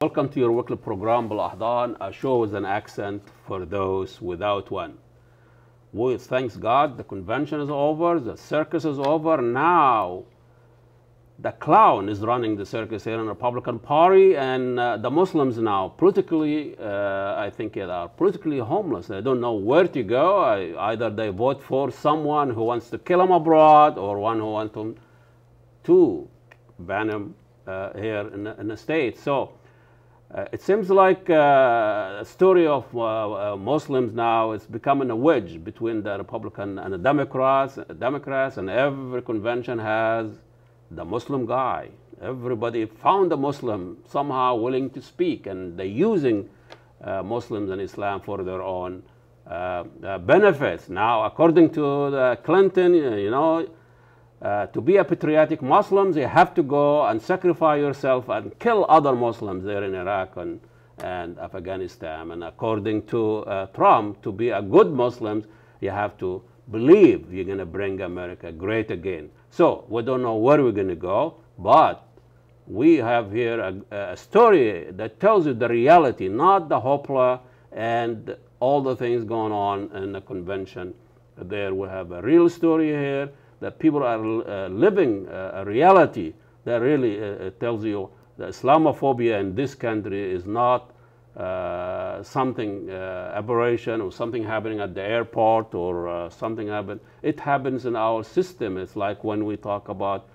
Welcome to your weekly program, Balahdan, a show with an accent for those without one. We thanks God, the convention is over, the circus is over. Now, the clown is running the circus here in the Republican Party, and the Muslims now politically, I think they are politically homeless. They don't know where to go. Either they vote for someone who wants to kill them abroad, or one who wants to ban them here in the States. So it seems like a story of Muslims now is becoming a wedge between the Republican and the Democrats, and every convention has the Muslim guy. Everybody found a Muslim somehow willing to speak, and they're using Muslims and Islam for their own benefits. Now, according to Clinton, to be a patriotic Muslim, you have to go and sacrifice yourself and kill other Muslims there in Iraq and Afghanistan. And according to Trump, to be a good Muslim, you have to believe you're going to bring America great again. So we don't know where we're going to go, but we have here a story that tells you the reality, not the hoopla and all the things going on in the convention. There we have a real story here that people are living a reality that really tells you the Islamophobia in this country is not something aberration or something happening at the airport or something happen. It happens in our system. It's like when we talk about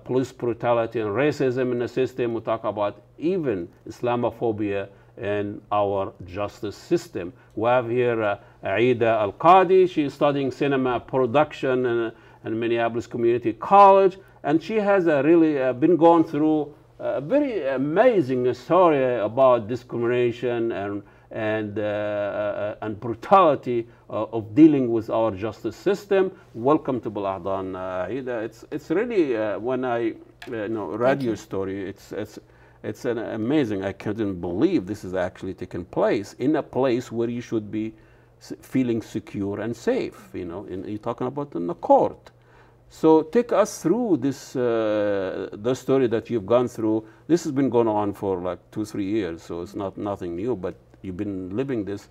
police brutality and racism in the system, we talk about even Islamophobia in our justice system. We have here Aida Al-kadi. She's studying cinema production in Minneapolis Community College, and she has really been going through a very amazing story about discrimination and brutality of dealing with our justice system. Welcome to Balahdan, Aida. It's really when I read your story, it's an amazing. I couldn't believe this is actually taking place in a place where you should be feeling secure and safe. You're talking about in the court. So take us through this the story that you've gone through. This has been going on for like 2-3 years, so it's nothing new. But you've been living this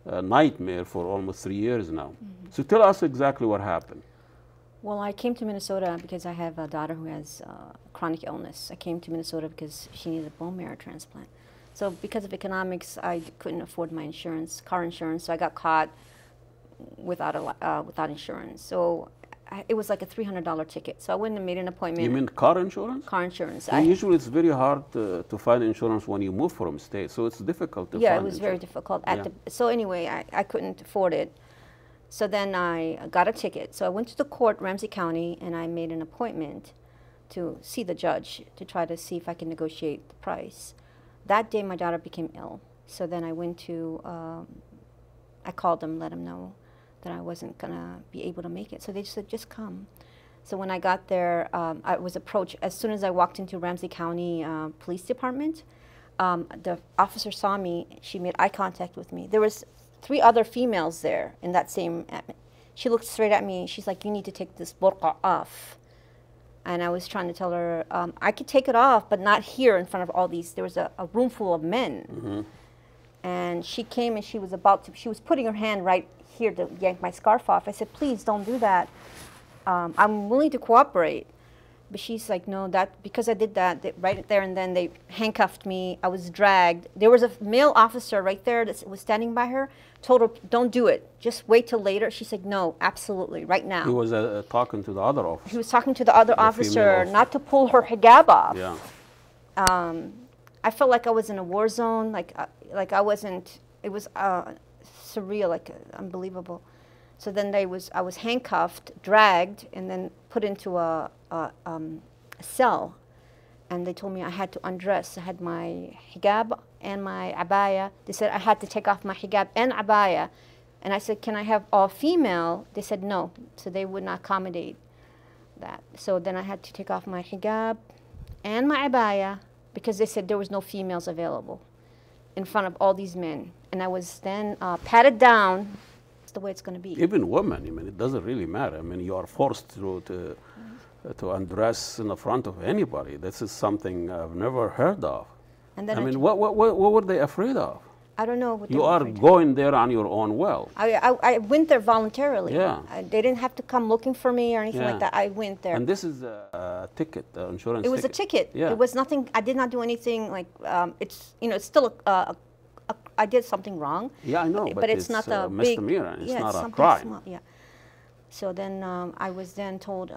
nightmare for almost 3 years now. Mm-hmm. So tell us exactly what happened. Well, I came to Minnesota because I have a daughter who has chronic illness. I came to Minnesota because she needed a bone marrow transplant. So because of economics, I couldn't afford my insurance, car insurance. So I got caught without insurance. So it was like a $300 ticket. So I went and made an appointment. You mean car insurance? Car insurance. Usually it's very hard to find insurance when you move from state, so it's difficult to find it was insurance. very difficult. So anyway, I couldn't afford it. So then I got a ticket. So I went to the court, Ramsey County, and I made an appointment to see the judge to try to see if I can negotiate the price. That day my daughter became ill. So then I went to, I called them, let them know that I wasn't going to be able to make it. So they just said, just come. So when I got there, I was approached. As soon as I walked into Ramsey County Police Department, the officer saw me. She made eye contact with me. There was 3 other females there in that same. She looked straight at me. She's like, you need to take this burqa off. And I was trying to tell her, I could take it off, but not here in front of all these. There was a room full of men. Mm-hmm. And she came and she was putting her hand right here to yank my scarf off. I said, please don't do that. I'm willing to cooperate. But she's like, no, because I did that, right there and then they handcuffed me. I was dragged. There was a male officer right there that was standing by her, told her, don't do it. Just wait till later. She said, no, absolutely, right now. He was talking to the other officer. He was talking to the other officer, not to pull her hijab off. Yeah. I felt like I was in a war zone, like I wasn't, it was surreal, like unbelievable. So then I was handcuffed, dragged, and then put into a cell. And they told me I had to undress. I had my hijab and my abaya. They said I had to take off my hijab and abaya. And I said, can I have all female? They said no. So they would not accommodate that. So then I had to take off my hijab and my abaya because they said there was no females available in front of all these men. And I was then patted down. It's the way it's going to be. Even women, I mean, it doesn't really matter. I mean, you are forced to undress in the front of anybody. This is something I've never heard of. And then I mean, what were they afraid of? I don't know what they You were are afraid of. going there on your own will. I went there voluntarily. Yeah. They didn't have to come looking for me or anything Yeah. like that. I went there. And this is a ticket, insurance. It was a ticket. Yeah. It was nothing. I did not do anything like it's it's still I did something wrong. Yeah, I know, but it's not a big misdemeanor. It's yeah, not it's a something crime. small, yeah. So then I was then told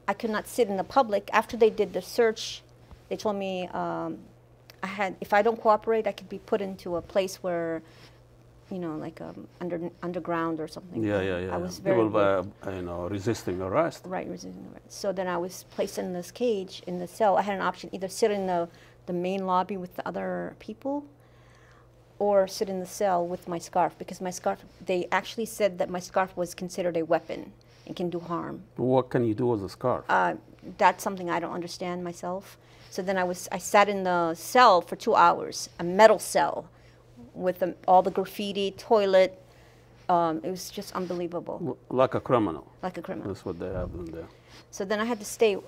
I could not sit in the public. After they did the search, they told me if I don't cooperate, I could be put into a place where, like underground or something. Yeah. I was very resisting arrest. right, resisting arrest. So then I was placed in this cage in the cell. I had an option either sit in the main lobby with the other people, or sit in the cell with my scarf, because my scarf, they actually said that my scarf was considered a weapon and can do harm. What can you do with a scarf? That's something I don't understand myself. So then I sat in the cell for 2 hours, a metal cell with all the graffiti, toilet. It was just unbelievable. Like a criminal. Like a criminal. That's what they have in there. So then I had to stay,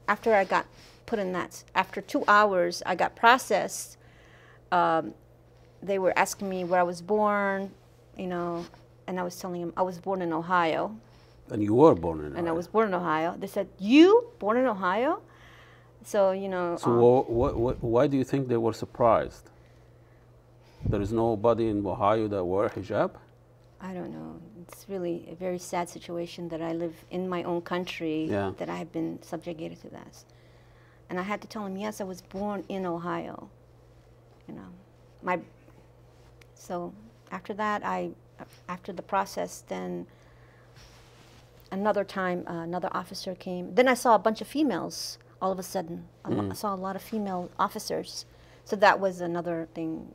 after I got put in that, after 2 hours, I got processed. They were asking me where I was born, and I was telling them I was born in Ohio. And you were born in Ohio. And I was born in Ohio. They said, "You born in Ohio?" So So why do you think they were surprised? There is nobody in Ohio that wore hijab? I don't know. It's really a very sad situation that I live in my own country, Yeah. that I have been subjugated to that. And I had to tell them, yes, I was born in Ohio. So after that, after the process, then another time, another officer came. Then I saw a bunch of females all of a sudden. I saw a lot of female officers. So that was another thing.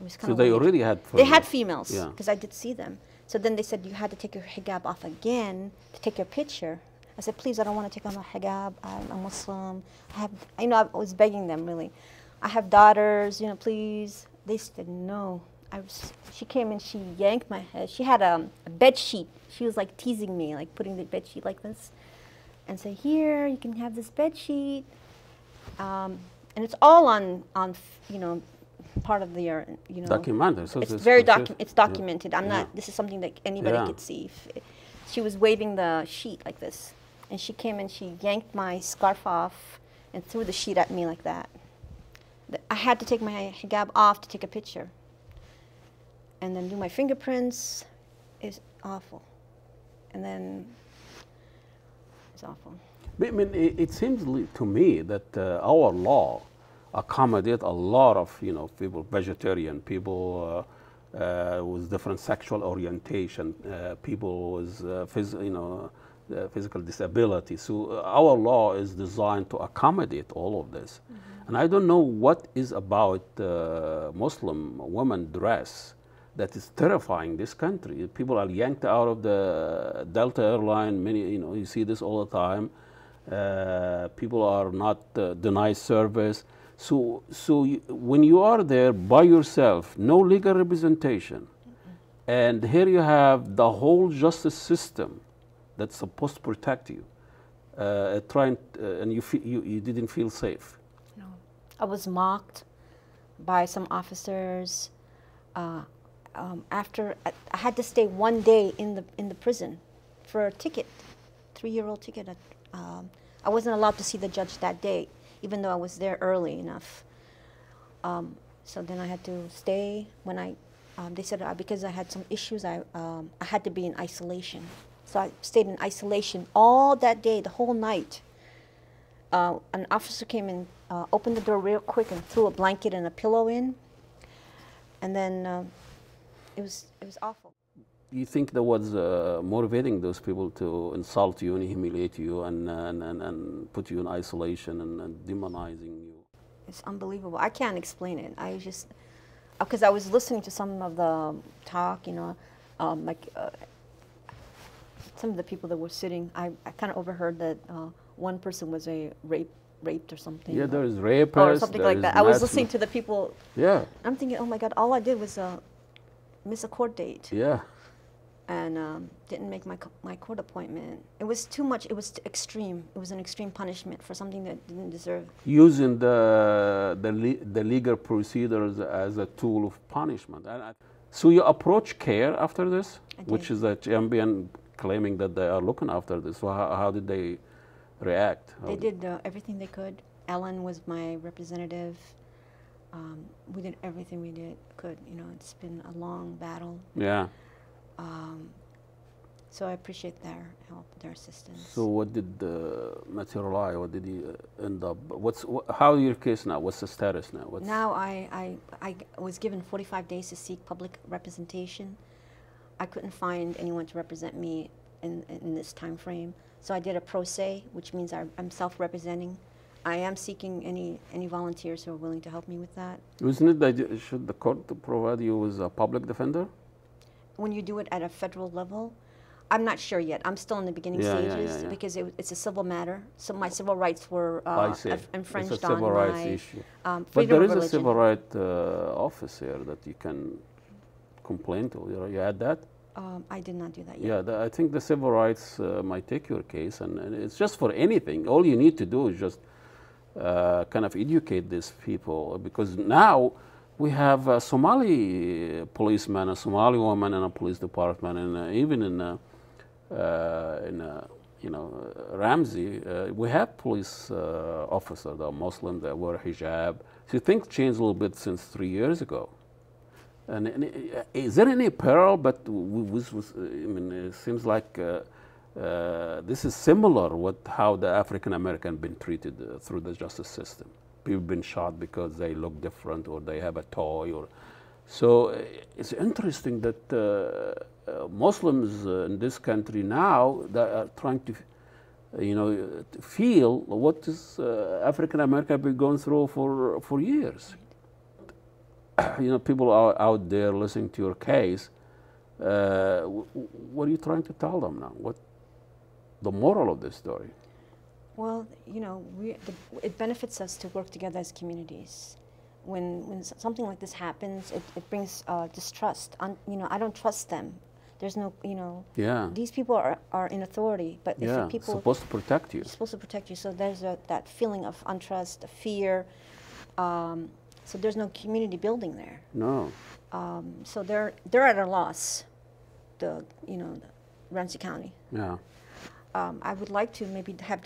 It was kind So of they weird. already had They had females, Yeah. because I did see them. So then they said you had to take your hijab off again to take your picture. I said, please, I don't want to take off my hijab. I'm a Muslim. I was begging them, really. I have daughters, please. They said no. She came and she yanked my head. She had a bed sheet. She was like teasing me, like putting the bed sheet like this, and say, here, you can have this bed sheet. And it's all on part of the documented. So it's very it's documented. I'm Yeah. not. This is something that anybody Yeah. could see. She was waving the sheet like this, and she came and she yanked my scarf off and threw the sheet at me like that. I had to take my hijab off to take a picture, and then do my fingerprints. Is awful, and then it's awful. I mean, it seems to me that our law accommodate a lot of people, vegetarian people with different sexual orientation, people with physical disability. So our law is designed to accommodate all of this. And I don't know what is about Muslim women dress that is terrifying this country. People are yanked out of the Delta airline. Many, you see this all the time. People are not denied service. So when you are there by yourself, no legal representation, and here you have the whole justice system that's supposed to protect you, and you didn't feel safe. No, I was mocked by some officers. After I had to stay 1 day in the prison for a ticket, 3-year-old ticket. I wasn't allowed to see the judge that day, even though I was there early enough. So then I had to stay. When they said because I had some issues, I had to be in isolation. So I stayed in isolation all that day, the whole night. An officer came and opened the door real quick and threw a blanket and a pillow in, and then it was awful. You think that was motivating those people to insult you and humiliate you and put you in isolation and demonizing you? It's unbelievable. I can't explain it. I just, because I was listening to some of the talk, some of the people that were sitting. I kind of overheard that one person was raped or something. Yeah, there is rapists. Or something like that. I was listening to the people. Yeah. I'm thinking, oh my God, all I did was miss a court date. Yeah. and didn't make my court appointment. It was too much. It was extreme. It was an extreme punishment for something that didn't deserve. Using the legal procedures as a tool of punishment. So you approach CAiR after this, which is a champion claiming that they are looking after this. So how did they react? They did everything they could. Ellen was my representative. We did everything we could. You know, it's been a long battle. Yeah. So I appreciate their help, their assistance. So what did materialize? What did he end up? How is your case now? What's the status now? Now I was given 45 days to seek public representation. I couldn't find anyone to represent me in this time frame. So I did a pro se, which means I'm self-representing. I am seeking any volunteers who are willing to help me with that. Isn't it that should the court provide you with a public defender? When you do it at a federal level, I'm not sure yet. I'm still in the beginning stages because it's a civil matter. So my civil rights were infringed it's a civil on rights my issue. But there is a civil rights office here that you can complain to. You had that? I did not do that yet. Yeah, I think the civil rights might take your case, and it's just for anything. All you need to do is just kind of educate these people, because now we have a Somali policeman, a Somali woman in a police department, and even in Ramsey, we have police officers that are Muslim that wear hijab. So things changed a little bit since 3 years ago. And is there any parallel? But I mean, it seems like this is similar with how the African American been treated through the justice system. People been shot because they look different or they have a toy, or so. It's interesting that Muslims in this country now that are trying to, to feel what is African American been going through for years. People are out there listening to your case. What are you trying to tell them now? What the moral of this story? Well, it benefits us to work together as communities. When something like this happens, it brings distrust. I don't trust them. There's no, Yeah. These people are in authority, but if people supposed to protect you. Supposed to protect you. So there's that feeling of untrust, fear. So there's no community building there. No. So they're at a loss. The Ramsey County. Yeah. I would like to maybe have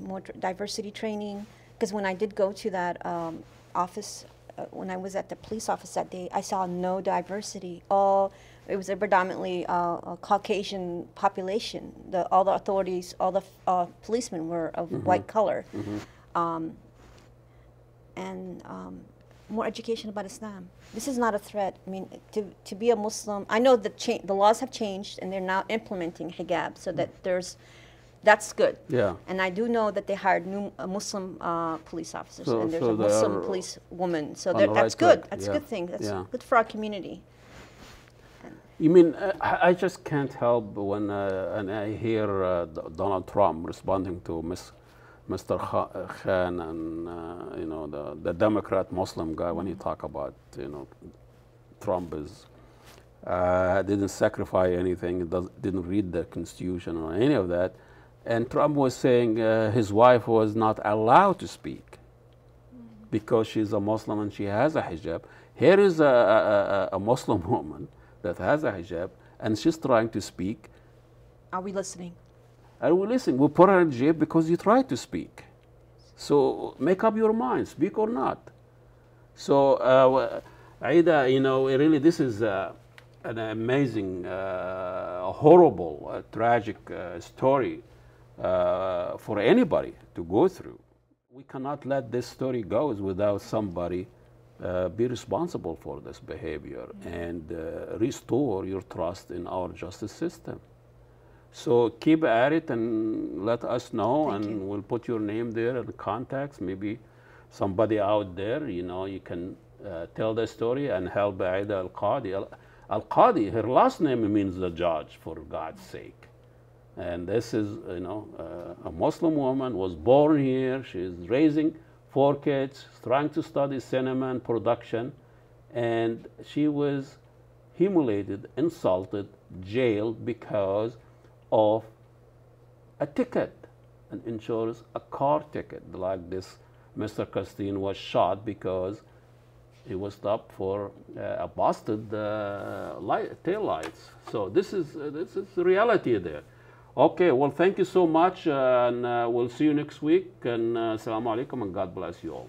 more diversity training, because when I did go to that office, when I was at the police office that day, I saw no diversity. It was a predominantly Caucasian population. All the authorities, all the policemen were of white color. And more education about Islam. This is not a threat. I mean, to be a Muslim, I know the laws have changed and they're now implementing hijab, so that that's good. Yeah. And I do know that they hired new Muslim police officers, and there's a they Muslim police woman. So on the that's right good. track. That's a good thing. That's good for our community. You mean, I just can't help when and I hear Donald Trump responding to Mr. Khan and the Democrat Muslim guy, when he talk about Trump is didn't sacrifice anything, didn't read the Constitution or any of that, and Trump was saying his wife was not allowed to speak because she's a Muslim and she has a hijab. Here is a Muslim woman that has a hijab and she's trying to speak. Are we listening? Are we listening? We put her in jail because you tried to speak. So make up your mind, speak or not. So Aida, really this is an amazing, horrible, tragic story for anybody to go through. We cannot let this story go without somebody be responsible for this behavior and restore your trust in our justice system. So keep at it and let us know. Thank you. We'll put your name there and contacts. Maybe somebody out there, you can tell the story and help Aida Al-kadi. Al-kadi, her last name means the judge, for God's sake. And this is, a Muslim woman, was born here. She's raising 4 kids, trying to study cinema and production. And she was humiliated, insulted, jailed because of a ticket, an insurance, a car ticket. Like this, Mr. Castine was shot because he was stopped for a busted tail lights. So this is the reality there. Okay, well, thank you so much, and we'll see you next week. And assalamu alaikum, and God bless you all.